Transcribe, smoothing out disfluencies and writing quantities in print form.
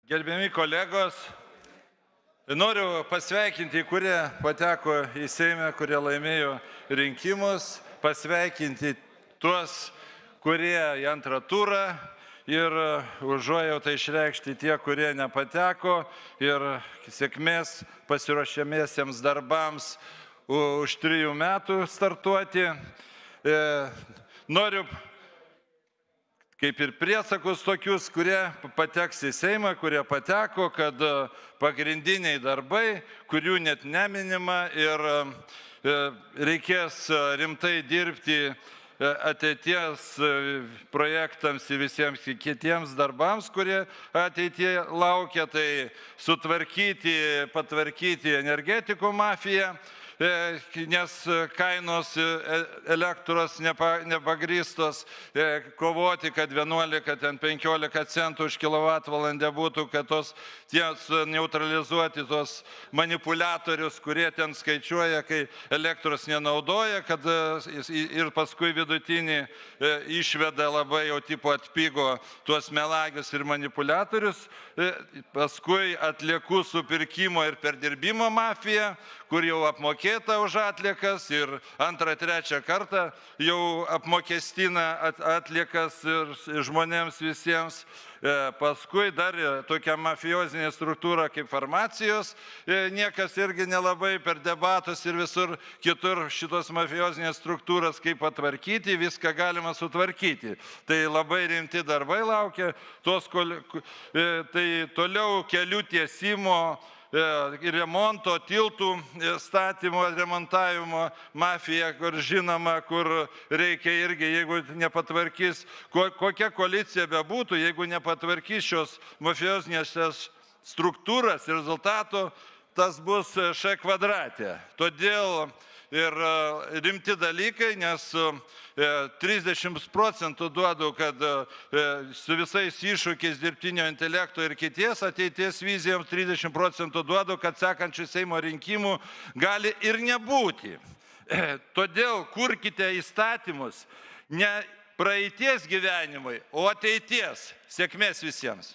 Gerbiami kolegos, noriu pasveikinti, kurie pateko į Seimą, kurie laimėjo rinkimus, pasveikinti tuos, kurie į antrą turą ir užuojautą išreikšti tie, kurie nepateko ir sėkmės pasiruošiamiesiems darbams už 3 metų startuoti. Noriu kaip ir priesakus tokius, kurie pateks į Seimą, kurie pateko, kad pagrindiniai darbai, kurių net neminima ir reikės rimtai dirbti ateities projektams ir visiems kitiems darbams, kurie ateityje laukia, tai sutvarkyti, patvarkyti energetikų mafiją, nes kainos elektros nepagrįstos, kovoti, kad 11, ten 15 centų už kilovatvalandę būtų, kad neutralizuoti tos manipuliatorius, kurie ten skaičiuoja, kai elektros nenaudoja, kad ir paskui vidutinį išveda labai jau tipo atpigo tuos melagius ir manipuliatorius, paskui atliekų supirkimo ir perdirbimo mafija, kur jau apmokėta už atliekas ir 2-3 kartą jau apmokestina atliekas ir žmonėms visiems. Paskui dar tokia mafiozinė struktūra kaip farmacijos, niekas irgi nelabai per debatus ir visur kitur šitos mafiozinės struktūras kaip patvarkyti, viską galima sutvarkyti. Tai labai rimti darbai laukia, tai toliau kelių tiesimo ir remonto, tiltų statymo, remontavimo mafija, kur žinoma, kur reikia irgi, jeigu nepatvarkys, kokia koalicija bebūtų, jeigu nepatvarkys šios mafiozinės struktūras, rezultatų, tas bus Š kvadrate. Todėl ir rimti dalykai, nes 30% duodu, kad su visais iššūkiais dirbtinio intelekto ir kities ateities vizijoms 30% duodu, kad sekančių Seimo rinkimų gali ir nebūti. Todėl kurkite įstatymus ne praeities gyvenimui, o ateities. Sėkmės visiems.